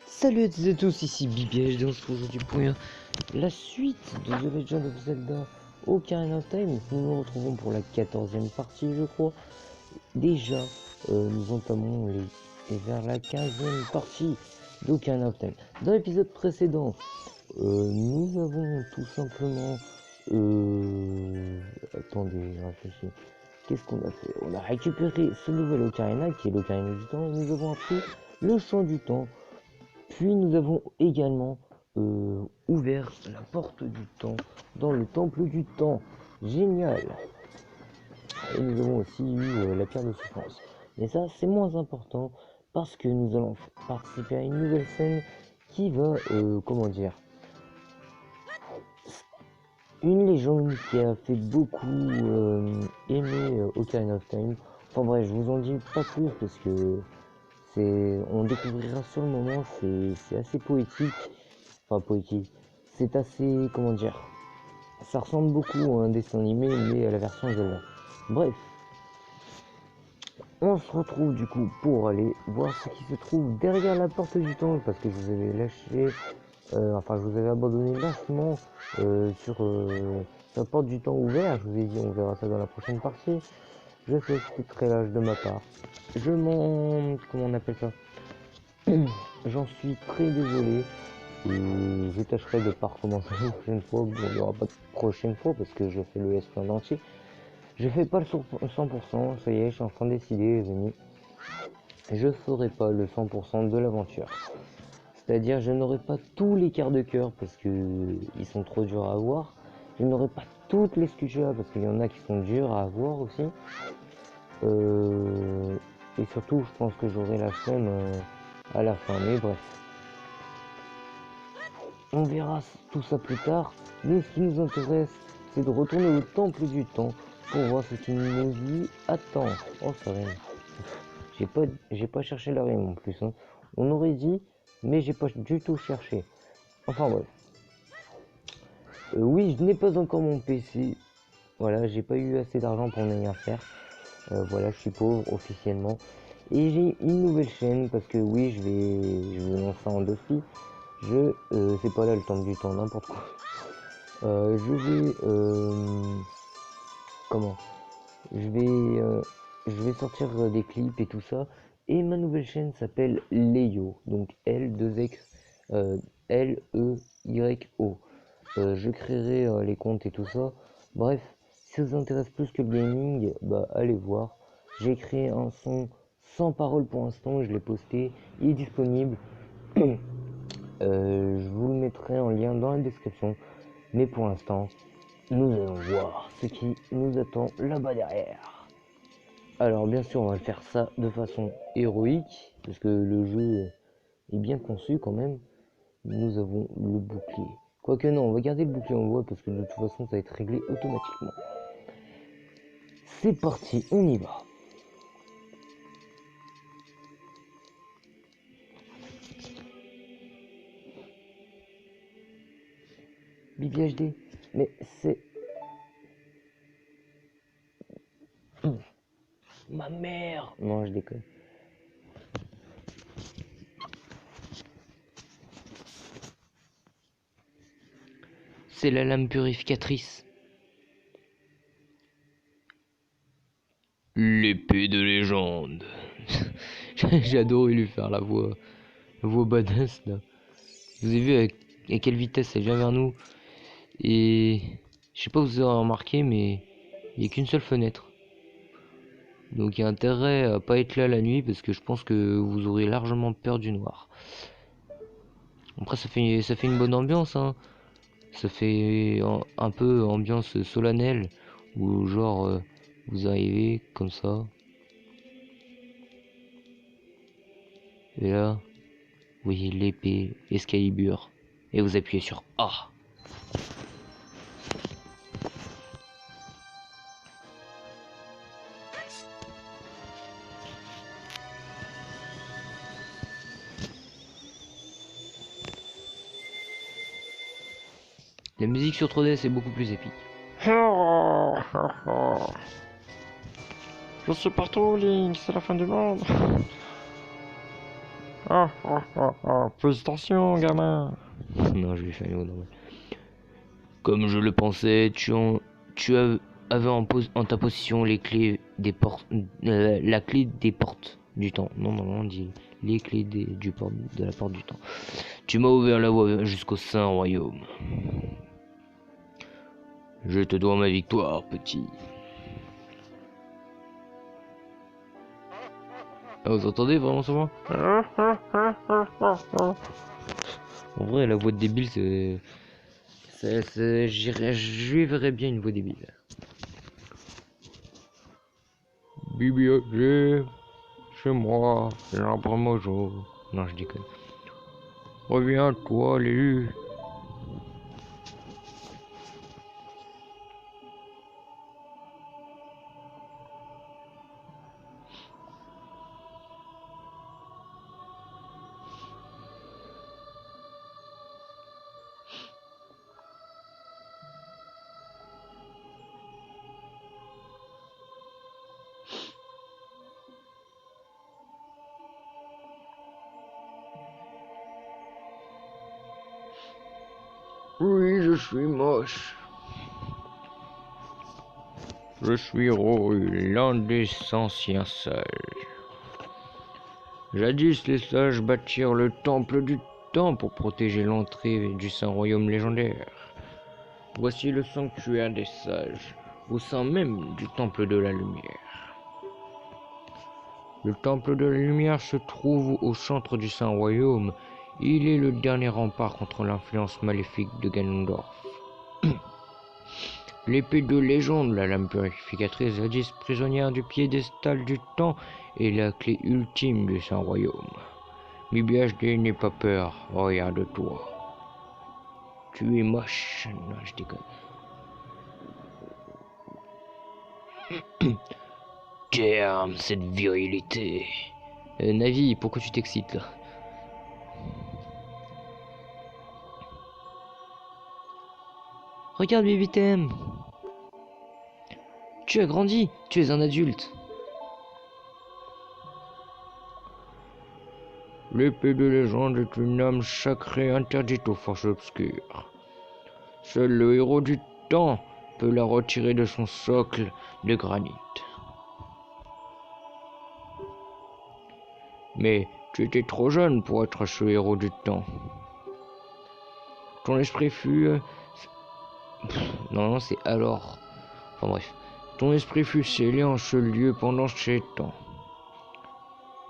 Salut à toutes et à tous, ici BBH, et on se retrouve aujourd'hui pour la suite de The Legend of Zelda Ocarina of Time. Nous nous retrouvons pour la 14e partie, je crois. Déjà, nous entamons vers la 15e partie d'Ocarina of Time. Dans l'épisode précédent, nous avons tout simplement... Attendez, je réfléchis. Qu'est-ce qu'on a fait? On a récupéré ce nouvel Ocarina, qui est l'Ocarina du Temps, et nous avons appris le Chant du Temps. Puis nous avons également ouvert la porte du temps dans le temple du temps. Génial. Et nous avons aussi eu la pierre de souffrance. Mais ça, c'est moins important parce que nous allons participer à une nouvelle scène qui va, comment dire, une légende qui a fait beaucoup aimer Ocarina of Time. Enfin bref, je vous en dis pas plus parce que on découvrira sur le moment, c'est assez poétique. Enfin poétique, c'est assez, comment dire, ça ressemble beaucoup à un dessin animé mais à la version Zelda. Bref, on se retrouve du coup pour aller voir ce qui se trouve derrière la porte du temps, parce que je vous avais lâché, enfin je vous avais abandonné lâchement sur la porte du temps ouverte. Je vous ai dit on verra ça dans la prochaine partie. Je sais que c'est très lâche de ma part. Je m'en... comment on appelle ça? J'en suis très désolé. Et je tâcherai de pas recommencer la prochaine fois. Bon, il n'y aura pas de prochaine fois parce que je fais le S plein entier. Je fais pas le 100%, ça y est, je suis enfin décidé, les amis. Je ferai pas le 100% de l'aventure. C'est-à-dire, je n'aurai pas tous les quarts de cœur parce que ils sont trop durs à avoir. Je n'aurai pas toutes les sculptures parce qu'il y en a qui sont durs à avoir aussi. Et surtout, je pense que j'aurai la flemme à la fin. Mais bref. On verra tout ça plus tard. Nous, ce qui nous intéresse, c'est de retourner au temple du temps pour voir ce qui nous y attend. Oh, ça rime. J'ai pas cherché la rime en plus. Hein. On aurait dit, mais j'ai pas du tout cherché. Enfin bref. Oui, je n'ai pas encore mon PC. Voilà, j'ai pas eu assez d'argent pour rien faire. Voilà, je suis pauvre officiellement. Et j'ai une nouvelle chaîne parce que oui, je vais lancer en défi. C'est pas là le temple du temps, n'importe quoi. Comment je vais sortir des clips et tout ça, et ma nouvelle chaîne s'appelle Leyo, donc Leyo. Je créerai les comptes et tout ça. Bref, si ça vous intéresse plus que le gaming, bah allez voir. J'ai créé un son sans parole pour l'instant, je l'ai posté, il est disponible. Je vous le mettrai en lien dans la description. Mais pour l'instant, nous allons voir ce qui nous attend là-bas derrière. Alors bien sûr, on va faire ça de façon héroïque, parce que le jeu est bien conçu quand même. Nous avons le bouclier. Quoique non, on va garder le bouclier en bois, parce que de toute façon, ça va être réglé automatiquement. C'est parti, on y va. BBHD, mais c'est... Ma mère. Non, je déconne. C'est la lame purificatrice. L'épée de légende. J'ai adoré lui faire la voix badass là. Vous avez vu à quelle vitesse elle vient vers nous. Et je sais pas si vous avez remarqué, mais il n'y a qu'une seule fenêtre. Donc il y a intérêt à pas être là la nuit parce que je pense que vous aurez largement peur du noir. Après ça fait une bonne ambiance, hein. Ça fait un peu ambiance solennelle où genre vous arrivez comme ça. Et là, vous voyez l'épée Excalibur et vous appuyez sur A. La musique sur 3DS est beaucoup plus épique. Je suis partout, Link, c'est la fin du monde. Félicitations, gamin. Non, je lui fais un niveau normal. Comme je le pensais, avais en ta possession les clés des portes, la clé des portes du temps. Non, on dit les clés de la porte du temps. Tu m'as ouvert la voie jusqu'au Saint Royaume. Je te dois ma victoire, petit. Ah, vous entendez vraiment ça? En vrai, la voix de débile, je lui verrais bien une voix débile. Bibi, chez moi, l'arbre mojo. Non, je déconne. Reviens, toi, l'élu. Oui, je suis moche. Je suis Roru, l'un des anciens sages. Jadis, les sages bâtirent le temple du temps pour protéger l'entrée du Saint-Royaume légendaire. Voici le sanctuaire des sages, au sein même du temple de la lumière. Le temple de la lumière se trouve au centre du Saint-Royaume. Il est le dernier rempart contre l'influence maléfique de Ganondorf. L'épée de légende, la lame purificatrice, jadis prisonnière du piédestal du temps, est la clé ultime du Saint-Royaume. Bibi HD, n'aie pas peur, regarde-toi. Tu es moche. Non, je déconne. Damn, cette virilité. Navi, pourquoi tu t'excites là? Regarde, Bibi t'aime. Tu as grandi, tu es un adulte. L'épée de légende est une âme sacrée interdite aux forces obscures. Seul le héros du temps peut la retirer de son socle de granit. Mais tu étais trop jeune pour être ce héros du temps. Ton esprit fut... Non, c'est alors... Enfin bref. Ton esprit fut scellé en ce lieu pendant ces temps.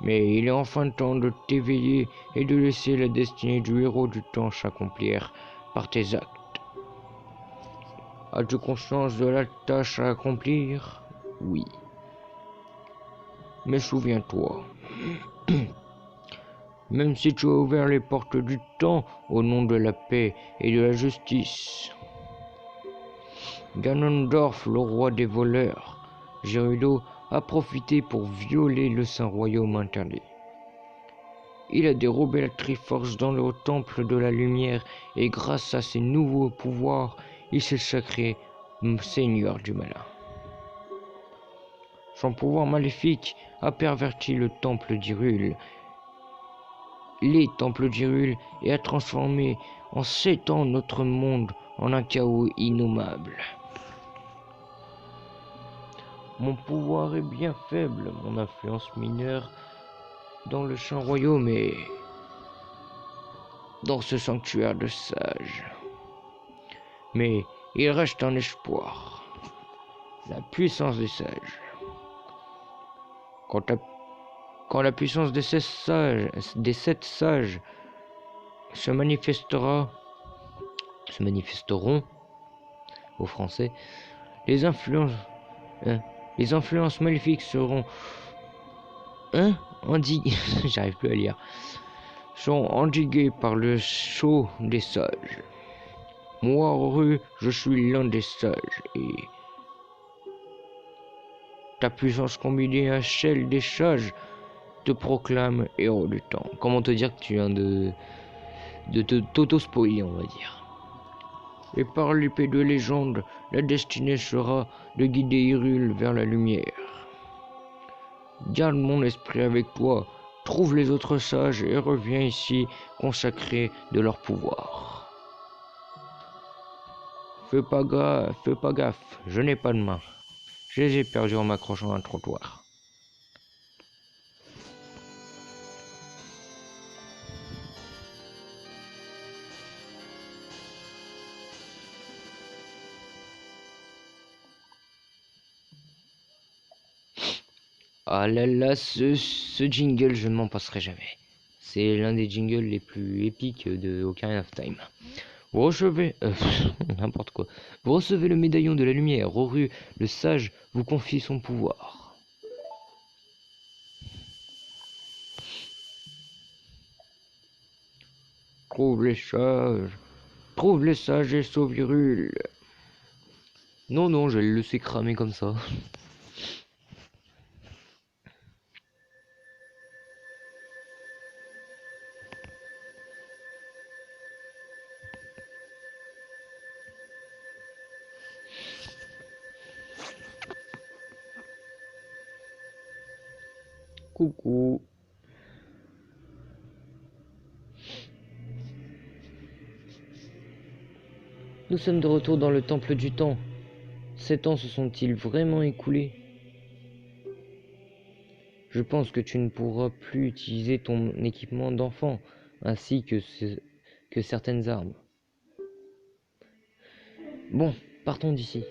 Mais il est enfin temps de t'éveiller et de laisser la destinée du héros du temps s'accomplir par tes actes. As-tu conscience de la tâche à accomplir? Oui. Mais souviens-toi, même si tu as ouvert les portes du temps au nom de la paix et de la justice, Ganondorf, le roi des voleurs, Gerudo, a profité pour violer le Saint-Royaume interdit. Il a dérobé la Triforce dans le temple de la lumière et grâce à ses nouveaux pouvoirs, il s'est sacré seigneur du malin. Son pouvoir maléfique a perverti le temple d'Hyrule, les temples d'Hyrule, et a transformé en 7 ans notre monde en un chaos innommable. Mon pouvoir est bien faible, mon influence mineure dans le Saint-Royaume et dans ce sanctuaire de sages. Mais il reste un espoir, la puissance des sages. Quand la puissance des 7 sages se manifesteront aux Français, les influences maléfiques seront j'arrive plus à lire, sont endiguées par le sceau des sages. Moi, Roru, je suis l'un des sages et ta puissance combinée à celle des sages te proclame héros du temps. Comment te dire que tu viens de t'auto-spoiler, on va dire. Et par l'épée de légende, la destinée sera de guider Hyrule vers la lumière. Garde mon esprit avec toi, Trouve les autres sages et reviens ici consacrer de leur pouvoir. Fais pas gaffe, je n'ai pas de main. Je les ai perdus en m'accrochant à un trottoir. Ah là là, ce jingle, je ne m'en passerai jamais. C'est l'un des jingles les plus épiques de Ocarina of Time. Vous recevez... n'importe quoi. Vous recevez le médaillon de la lumière. Roru, le sage, vous confie son pouvoir. Trouve les sages. Trouve les sages et sauve Hyrule. Non, non, je vais le laisser cramer comme ça. Coucou. Nous sommes de retour dans le temple du temps. 7 ans se sont-ils vraiment écoulés? Je pense que tu ne pourras plus utiliser ton équipement d'enfant, ainsi que certaines armes. Bon, partons d'ici.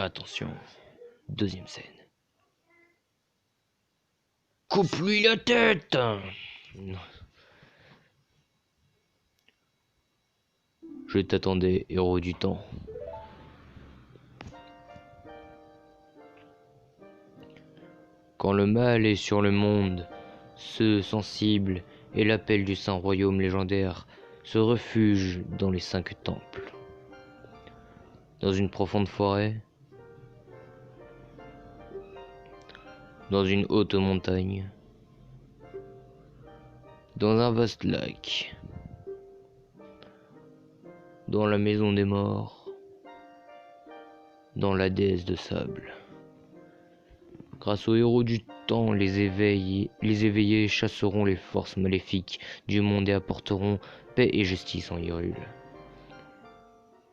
Attention, deuxième scène. Coupe-lui la tête! Non. Je t'attendais, héros du temps. Quand le mal est sur le monde, ceux sensibles et l'appel du saint royaume légendaire se refugent dans les 5 temples. Dans une profonde forêt, dans une haute montagne, dans un vaste lac, dans la maison des morts, dans la déesse de sable. Grâce aux héros du temps, les éveillés chasseront les forces maléfiques du monde et apporteront paix et justice en Hyrule.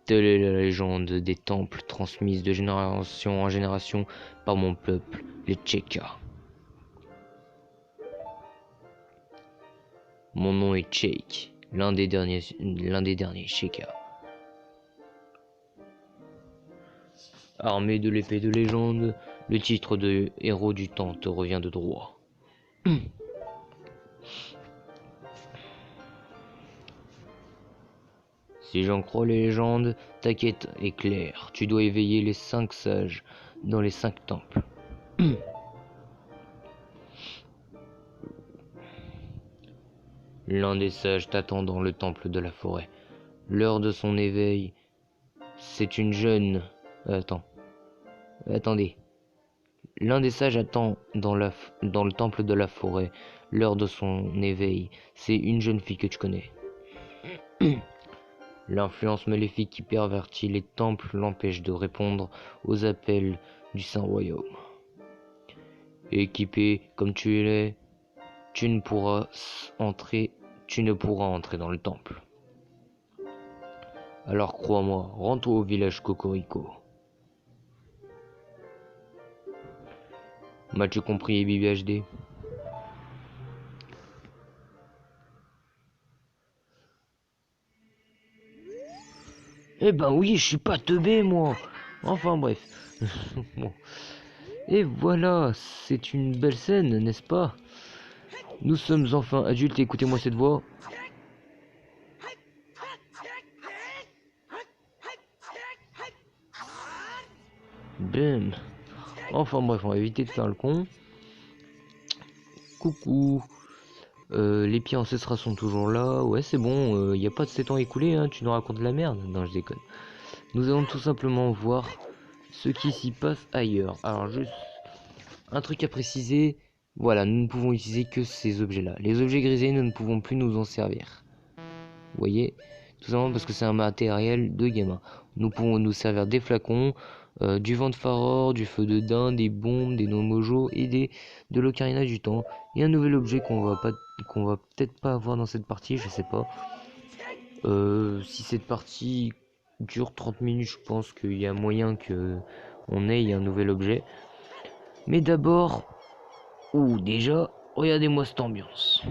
Telle est la légende des temples transmise de génération en génération par mon peuple, les Cheka. Mon nom est Cheik, l'un des derniers Cheka. Armé de l'épée de légende, le titre de héros du temps te revient de droit. Si j'en crois les légendes, ta quête est claire. Tu dois éveiller les 5 sages dans les 5 temples. L'un des sages t'attend dans le temple de la forêt. L'heure de son éveil, c'est une jeune... Attendez. L'un des sages attend dans le temple de la forêt. L'heure de son éveil, c'est une jeune fille que tu connais. L'influence maléfique qui pervertit les temples l'empêche de répondre aux appels du Saint Royaume. Équipé comme tu l'es, tu ne pourras entrer dans le temple. Alors crois-moi, rends-toi au village Cocorico. M'as-tu compris, Bibi HD? Eh ben oui, je suis pas teubé, moi. Enfin bref. Bon. Et voilà, c'est une belle scène, n'est-ce pas? Nous sommes enfin adultes, écoutez-moi cette voix. Bam. Enfin bref, on va éviter de faire le con. Coucou. Les pieds ancêtres sont toujours là. Ouais, c'est bon, il n'y a pas de 7 ans écoulés, hein, tu nous racontes de la merde. Non, je déconne. Nous allons tout simplement voir ce qui s'y passe ailleurs. Alors, juste un truc à préciser. Voilà, nous ne pouvons utiliser que ces objets-là. Les objets grisés, nous ne pouvons plus nous en servir. Vous voyez, tout simplement parce que c'est un matériel de gamin. Nous pouvons nous servir des flacons, du vent de Faror, du feu de daim, des bombes, des noix mojo et de l'ocarina du temps. Et un nouvel objet qu'on va peut-être pas avoir dans cette partie, je sais pas. Si cette partie dure 30 minutes, je pense qu'il y a moyen que on ait un nouvel objet. Mais d'abord, déjà, regardez-moi cette ambiance.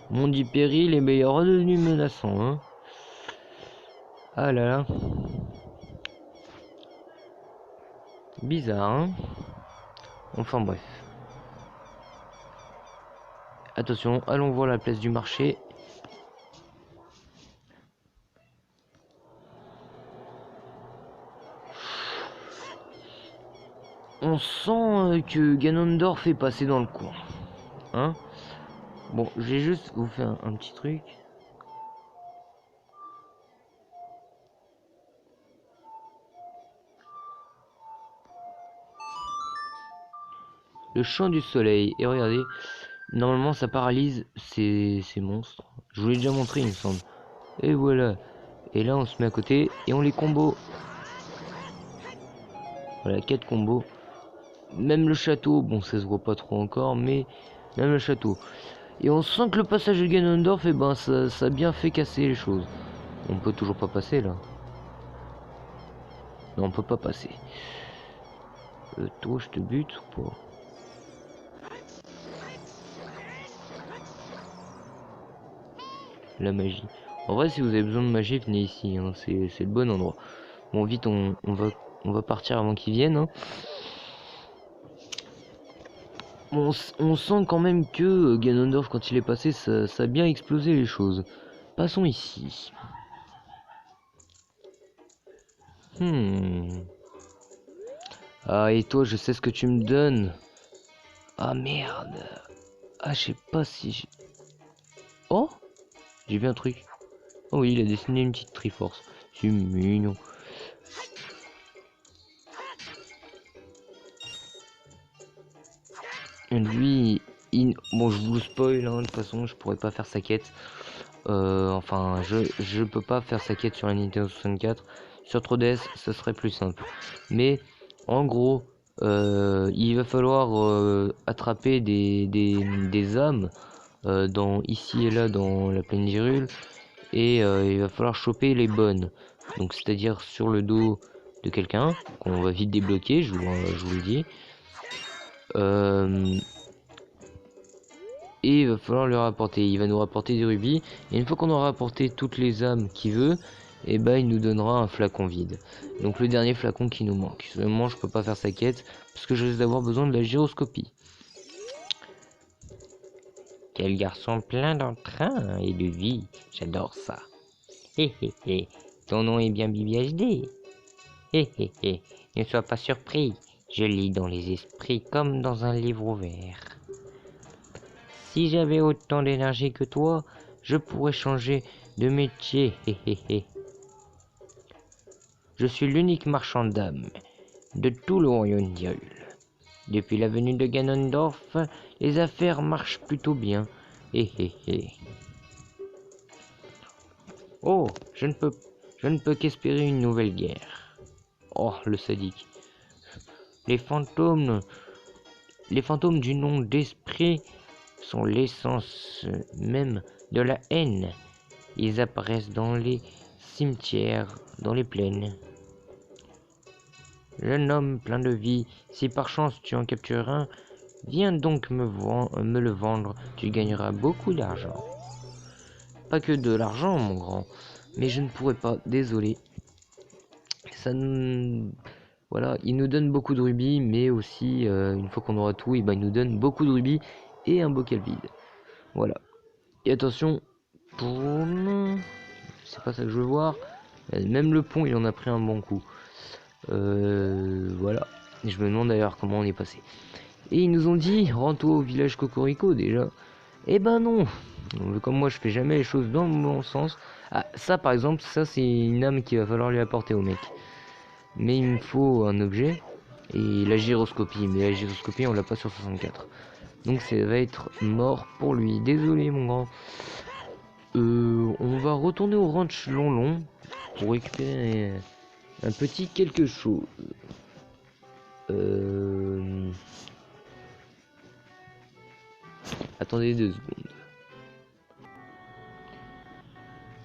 Monde du péril est meilleur redevenu menaçant, hein. Ah là là. Bizarre, hein. Enfin bref. Attention, allons voir la place du marché. On sent que Ganondorf est passé dans le coin. Hein? Bon, je vais juste vous faire un petit truc. Le chant du soleil. Et regardez, normalement ça paralyse ces monstres. Je vous l'ai déjà montré, il me semble. Et voilà. Et là on se met à côté et on les combo. Voilà, 4 combos. Même le château, bon ça se voit pas trop encore, mais même le château. Et on sent que le passage de Ganondorf, et ben ça a bien fait casser les choses. On peut toujours pas passer là. Non, on peut pas passer. Toi, je te bute ou pas? La magie. En vrai, si vous avez besoin de magie, venez ici, hein, c'est le bon endroit. Bon, vite, on va partir avant qu'ils viennent. Hein. On sent quand même que Ganondorf, quand il est passé, ça a bien explosé les choses. Passons ici. Ah, et toi, je sais ce que tu me donnes. Ah, merde. Ah, je sais pas si... Oh, j'ai vu un truc. Oh oui, il a dessiné une petite Triforce. C'est mignon. Lui, bon, je vous spoil, hein, de toute façon, je pourrais pas faire sa quête. Enfin, je peux pas faire sa quête sur la Nintendo 64. Sur 3DS, ce serait plus simple. Mais, en gros, il va falloir attraper des âmes ici et là dans la plaine d'Hyrule. Et il va falloir choper les bonnes. Donc, c'est-à-dire sur le dos de quelqu'un, qu'on va vite débloquer, je vous le dis. Et il va falloir le rapporter. Il va nous rapporter des rubis. Et une fois qu'on aura rapporté toutes les âmes qu'il veut, et ben il nous donnera un flacon vide. Donc le dernier flacon qui nous manque. Seulement je peux pas faire sa quête parce que je risque d'avoir besoin de la gyroscopie. Quel garçon plein d'entrain et de vie. J'adore ça. Hé hé hé. Ton nom est bien Bibi HD. Hé hé hé. Ne sois pas surpris. Je lis dans les esprits comme dans un livre ouvert. Si j'avais autant d'énergie que toi, je pourrais changer de métier. Je suis l'unique marchand d'âmes de tout le royaume d'Hyrule. Depuis la venue de Ganondorf, les affaires marchent plutôt bien. Oh, je ne peux qu'espérer une nouvelle guerre. Oh, le sadique. Les fantômes du nom d'esprit sont l'essence même de la haine. Ils apparaissent dans les cimetières, dans les plaines. Jeune homme plein de vie, si par chance tu en captures un, viens donc me le vendre, tu gagneras beaucoup d'argent. Pas que de l'argent, mon grand, mais je ne pourrais pas, désolé. Voilà, il nous donne beaucoup de rubis, mais aussi, une fois qu'on aura tout, il nous donne beaucoup de rubis et un bocal vide. Voilà. Et attention, c'est pas ça que je veux voir. Même le pont, il en a pris un bon coup. Voilà. Et je me demande d'ailleurs comment on est passé. Et ils nous ont dit, rends-toi au village Cocorico déjà. Eh ben non. Comme moi, je fais jamais les choses dans le bon sens. Ah, ça par exemple, ça c'est une âme qu'il va falloir lui apporter au mec. Mais il me faut un objet et la gyroscopie. Mais la gyroscopie, on l'a pas sur 64. Donc ça va être mort pour lui. Désolé mon grand. On va retourner au ranch Lonlon pour récupérer un petit quelque chose. Attendez 2 secondes.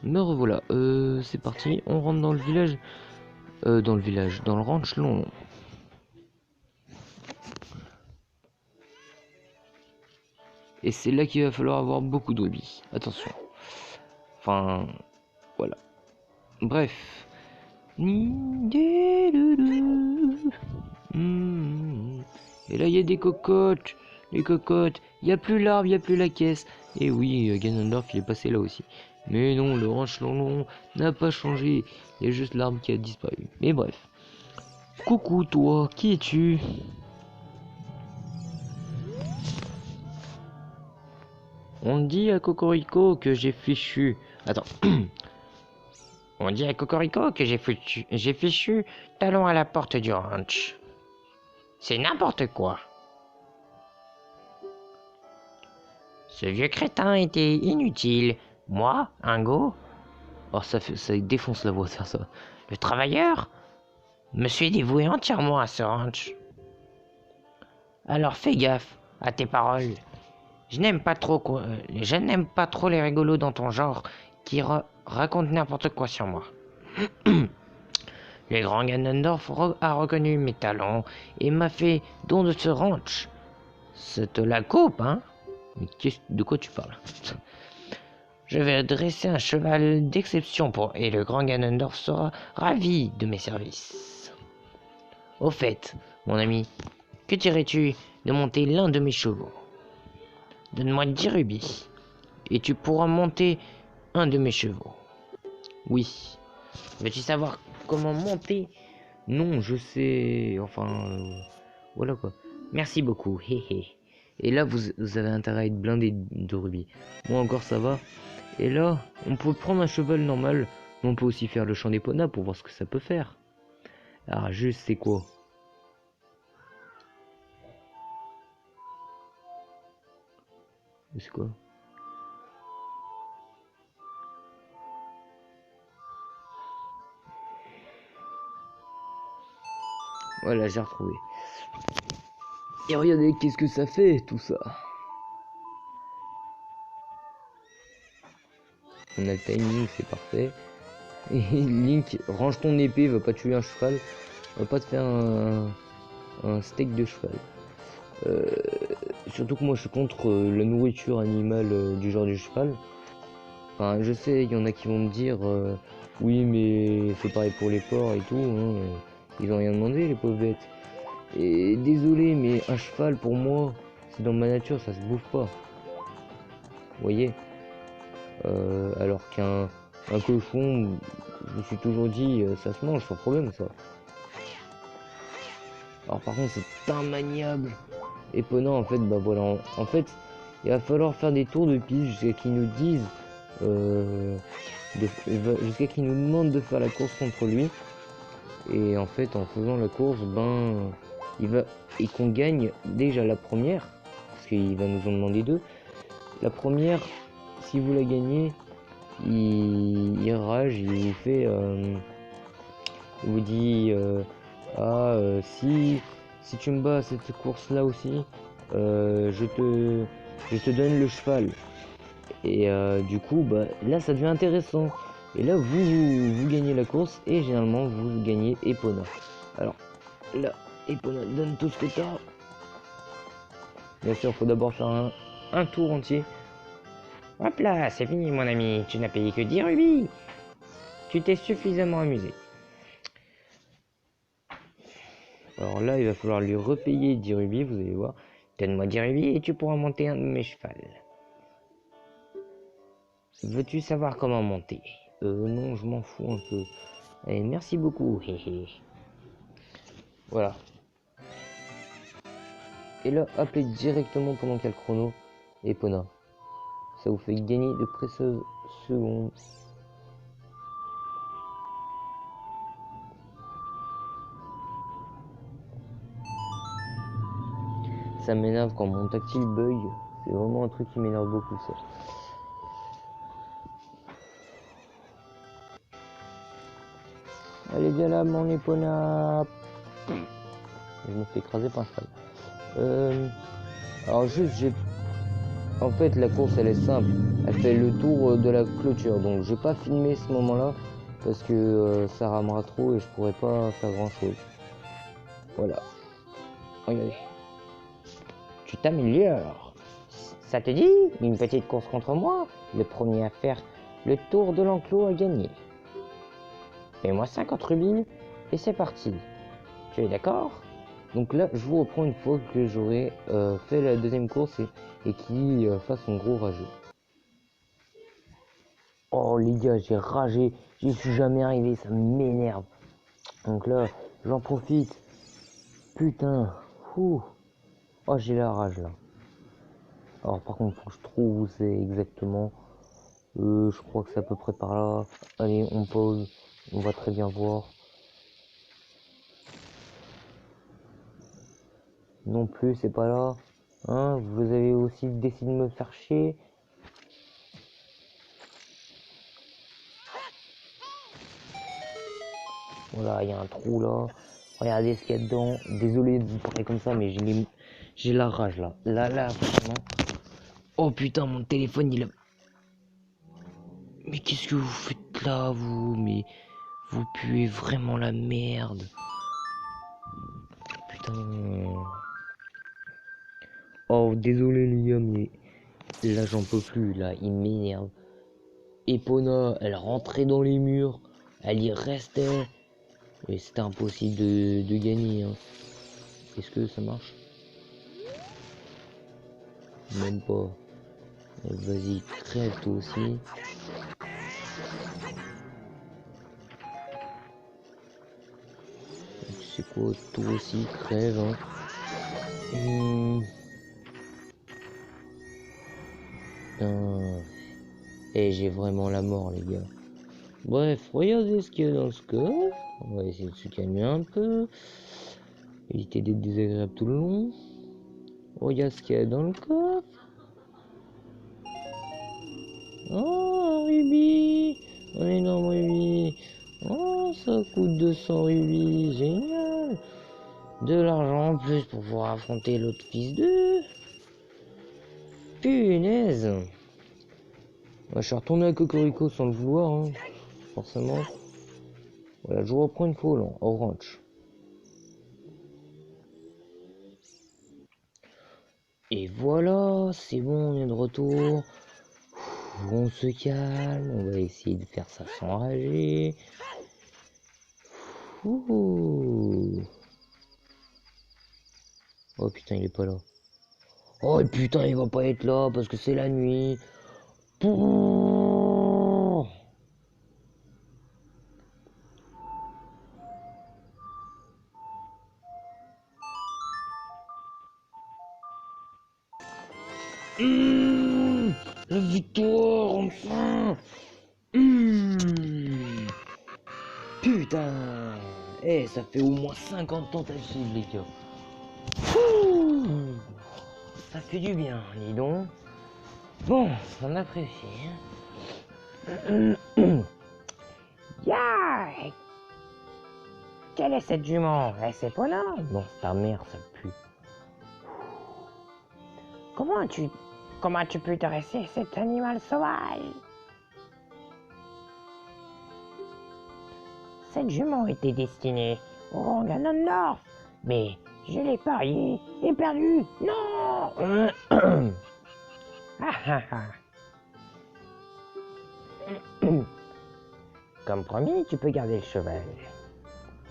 Me revoilà. C'est parti. On rentre dans le village. Dans le ranch Lonlon. Et c'est là qu'il va falloir avoir beaucoup de brebis. Attention. Enfin, voilà. Bref. Et là, il y a des cocottes. Les cocottes. Il n'y a plus l'arbre, il n'y a plus la caisse. Et oui, Ganondorf, il est passé là aussi. Mais non, le ranch Lonlon n'a pas changé. Il y a juste l'arbre qui a disparu. Mais bref. Coucou, toi. Qui es-tu? On dit à Cocorico que j'ai fichu. Attends. On dit à Cocorico que j'ai fichu talon à la porte du ranch. C'est n'importe quoi. Ce vieux crétin était inutile. Moi, Ingo. Oh, ça défonce la voix de faire ça. Le travailleur me suis dévoué entièrement à ce ranch. Alors fais gaffe à tes paroles. Je n'aime pas trop les rigolos dans ton genre qui racontent n'importe quoi sur moi. Le grand Ganondorf a reconnu mes talents et m'a fait don de ce ranch. C'est te la coupe, hein? Mais de quoi tu parles? Je vais dresser un cheval d'exception et le grand Ganondorf sera ravi de mes services. Au fait, mon ami, que dirais-tu de monter l'un de mes chevaux? Donne-moi 10 rubis et tu pourras monter un de mes chevaux. Oui. Veux-tu savoir comment monter? Non, je sais. Enfin, voilà quoi. Merci beaucoup. Et là, vous avez intérêt à être blindé de rubis. Moi encore, ça va. Et là, on peut prendre un cheval normal, mais on peut aussi faire le chant d'Epona pour voir ce que ça peut faire. Alors, juste, c'est quoi? C'est quoi? Voilà, j'ai retrouvé. Et regardez, qu'est-ce que ça fait, tout ça? On a le timing, c'est parfait. Et Link, range ton épée, va pas tuer un cheval. Va pas te faire un steak de cheval. Surtout que moi je suis contre la nourriture animale du genre du cheval. Enfin, je sais, il y en a qui vont me dire oui, mais c'est pareil pour les porcs et tout. Hein, ils ont rien demandé, les pauvres bêtes. Et désolé, mais un cheval pour moi, c'est dans ma nature, ça se bouffe pas. Vous voyez? Alors qu'un cochon, je me suis toujours dit, ça se mange sans problème, ça. Alors par contre, c'est immaniable. Epona, en fait, bah voilà. En fait, il va falloir faire des tours de piste jusqu'à qu'ils nous disent, jusqu'à qu'ils nous demandent de faire la course contre lui. Et en fait, en faisant la course, ben, et qu'on gagne déjà la première, parce qu'il va nous en demander 2. La première, si vous la gagnez, il rage, il vous fait, il vous dit, si tu me bats à cette course là aussi, je te donne le cheval. Et du coup, bah, là ça devient intéressant. Et là vous gagnez la course et généralement vous gagnez Epona. Alors là, Epona, donne tout ce que t'as. Bien sûr, faut d'abord faire un tour entier. Hop là, c'est fini mon ami, tu n'as payé que 10 rubis. Tu t'es suffisamment amusé. Alors là, il va falloir lui repayer 10 rubis, vous allez voir. Donne-moi 10 rubis et tu pourras monter un de mes chevals. Veux-tu savoir comment monter? Non, je m'en fous un peu. Allez, merci beaucoup. Voilà. Et là, appelez directement pendant qu'il y a le chrono Epona. Ça vous fait gagner de précieuses secondes. Ça m'énerve quand mon tactile bug. C'est vraiment un truc qui m'énerve beaucoup, ça. Allez, viens là, mon Epona. Je me fais écraser par un cheval. Alors juste, j'ai... En fait, la course, elle est simple. Elle fait le tour de la clôture. Donc, j'ai pas filmé ce moment-là parce que ça ramera trop et je pourrais pas faire grand-chose. Voilà. Regardez. Tu t'améliores. Ça te dit? Une petite course contre moi? Le premier à faire le tour de l'enclos a gagné. Fais-moi 50 rubis et c'est parti. Tu es d'accord? Donc là, je vous reprends une fois que j'aurai fait la deuxième course et qui fasse son gros rageux. Oh les gars, j'ai ragé, j'y suis jamais arrivé, ça m'énerve. Donc là, j'en profite. Putain, ouh. Oh, j'ai la rage là. Alors par contre, faut que je trouve où c'est exactement. Je crois que c'est à peu près par là. Allez, on pause, on va très bien voir. Non plus, c'est pas là. Hein, vous avez aussi décidé de me faire chier. Voilà, il y a un trou là. Regardez ce qu'il y a dedans. Désolé de vous parler comme ça, mais j'ai la rage là. Là, franchement. Oh putain, mon téléphone il a... Mais qu'est-ce que vous faites là, vous? Mais vous puez vraiment la merde. Putain. Oh, désolé les gars, mais là j'en peux plus, là, il m'énerve. Epona, elle rentrait dans les murs, elle y restait. Et c'était impossible de gagner. Hein. Est-ce que ça marche? Même pas. Vas-y, crève toi aussi. Tu sais quoi, toi aussi, crève. Hein. Putain. Et j'ai vraiment la mort, les gars. Bref, regardez ce qu'il y a dans ce coffre. On va essayer de se calmer un peu. Éviter d'être désagréable tout le long. Regarde ce qu'il y a dans le coffre. Oh, un rubis. Un énorme rubis. Oh, ça coûte 200 rubis. Génial. De l'argent en plus pour pouvoir affronter l'autre fils de... Punaise. Ouais, je suis retourné à Cocorico sans le vouloir, hein. Forcément. Voilà, je vous reprends une fois là, orange. Et voilà, c'est bon, on est de retour. On se calme, on va essayer de faire ça sans rager. Ouh. Oh putain, il est pas là. Oh putain, il va pas être là parce que c'est la nuit. Pouh. La victoire, enfin. Putain. Eh, ça fait au moins 50 tentatives, les gars. Ça fait du bien, dis donc. Bon, on apprécie. Hein. Ya. Quelle est cette jument? Eh, c'est pas là. Bon, ta mère, ça pue. Comment as-tu pu dresser cet animal sauvage? Cette jument était destinée au rang Ganondorf, mais je l'ai parié et perdu. Non. Comme promis, tu peux garder le cheval.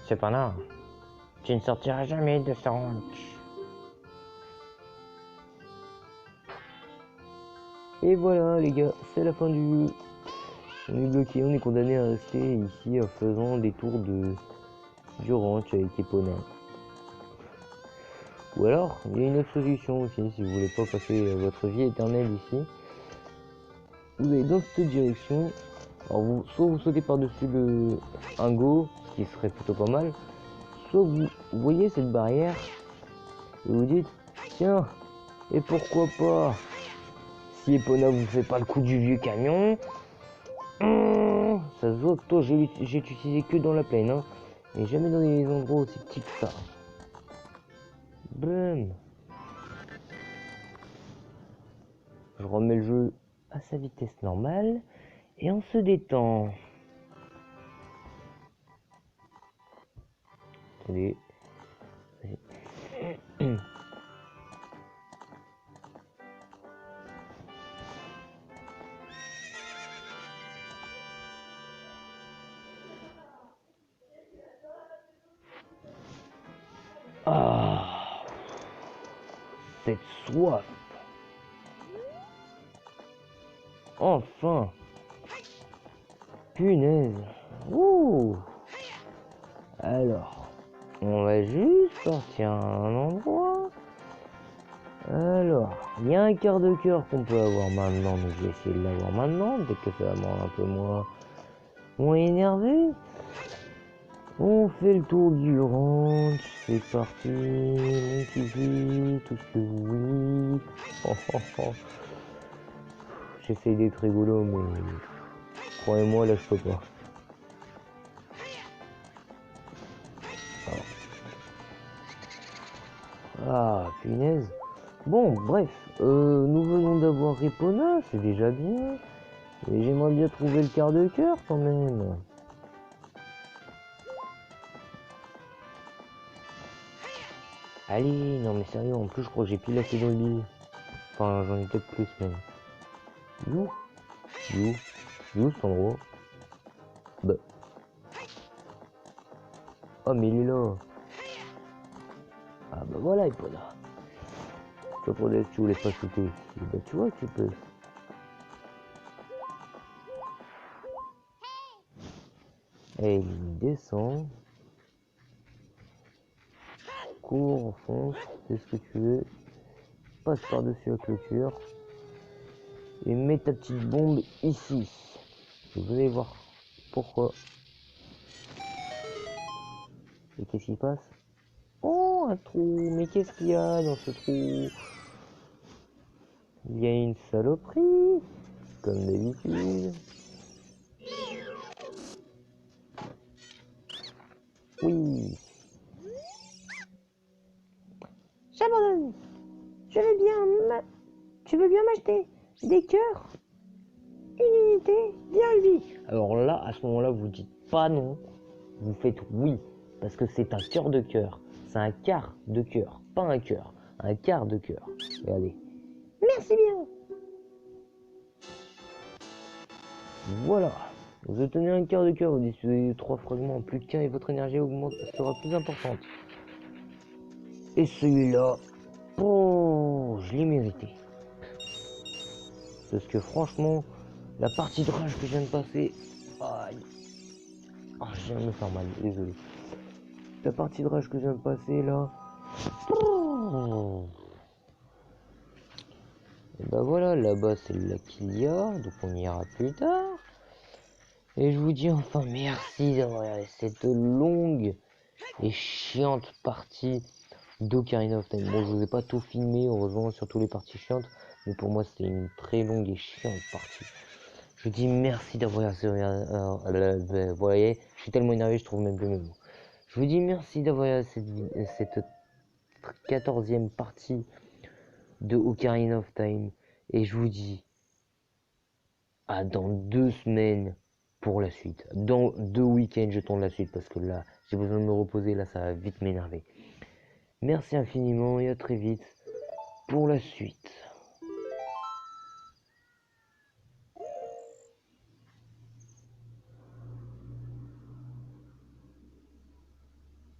Cependant, tu ne sortiras jamais de ce ranch. Et voilà les gars, c'est la fin du jeu. On est bloqué, on est condamné à rester ici en faisant des tours du ranch avec Epona. Ou alors, il y a une autre solution aussi, si vous voulez pas passer votre vie éternelle ici. Vous allez dans cette direction. Alors soit vous sautez par-dessus un go, ce qui serait plutôt pas mal. Soit vous voyez cette barrière et vous dites, tiens, et pourquoi pas, si Epona vous fait pas le coup du vieux camion, Ça se voit que toi, j'ai utilisé que dans la plaine, hein. Et jamais dans des endroits aussi petits que ça. Boum. Je remets le jeu à sa vitesse normale. Et on se détend. Attendez. Ah, cette soif. Enfin. Punaise. Ouh. Alors, on va juste sortir à un endroit. Alors, il y a un quart de cœur qu'on peut avoir maintenant, donc je vais essayer de l'avoir maintenant, dès que ça va me rendre un peu moins énervé. On fait le tour du ranch, c'est parti, mon kiki, tout ce que vous voulez. Oh, oh, oh. J'essaye d'être rigolo, mais croyez-moi, là je peux pas. Ah, punaise. Bon, bref, nous venons d'avoir Ripona, c'est déjà bien. Et j'aimerais bien trouver le quart de cœur quand même. Allez, non mais sérieux, en plus je crois que j'ai plus assez dans le billet. Enfin, j'en ai peut-être plus même. You, you, cet endroit. Bah. Oh mais il est là. Ah bah voilà, Ripona. Je te promets que tu voulais pas shooter ici. Bah tu vois que tu peux. Et il descend. Cours, fonce, fais ce que tu veux. Passe par-dessus la clôture. Et mets ta petite bombe ici. Vous allez voir pourquoi. Et qu'est-ce qui passe? Oh, un trou. Mais qu'est-ce qu'il y a dans ce trou? Il y a une saloperie, comme d'habitude. Oui. J'abandonne. Je veux bien Tu veux bien m'acheter des cœurs? Une unité d'Irby. Alors là, à ce moment-là, vous dites pas non. Vous faites oui. Parce que c'est un cœur de cœur. C'est un quart de cœur. Pas un cœur. Un quart de cœur. Regardez. Merci bien. Voilà. Vous obtenez un quart de cœur. Vous disposez de 3 fragments. Plus qu'un et votre énergie sera plus importante. Et celui-là, oh, je l'ai mérité. Parce que franchement, la partie de rage que je viens de passer, aïe, oh, je viens de me faire mal, désolé. La partie de rage que je viens de passer là, oh. Et bah voilà, là-bas c'est le lac qu'il y a, donc on ira plus tard. Et je vous dis enfin merci d'avoir regardé cette longue et chiante partie d'Ocarina of Time. Bon, je vous ai pas tout filmé, heureusement, surtout les parties chiantes, mais pour moi c'était une très longue et chiante partie. Je vous dis merci d'avoir regardé. Vous voyez, je suis tellement énervé, je trouve même plus mes mots. Je vous dis merci d'avoir regardé cette 14e partie de Ocarina of Time. Et je vous dis à dans 2 semaines pour la suite. Dans 2 week-ends, je tourne la suite parce que là, j'ai besoin de me reposer. Là, ça va vite m'énerver. Merci infiniment et à très vite pour la suite.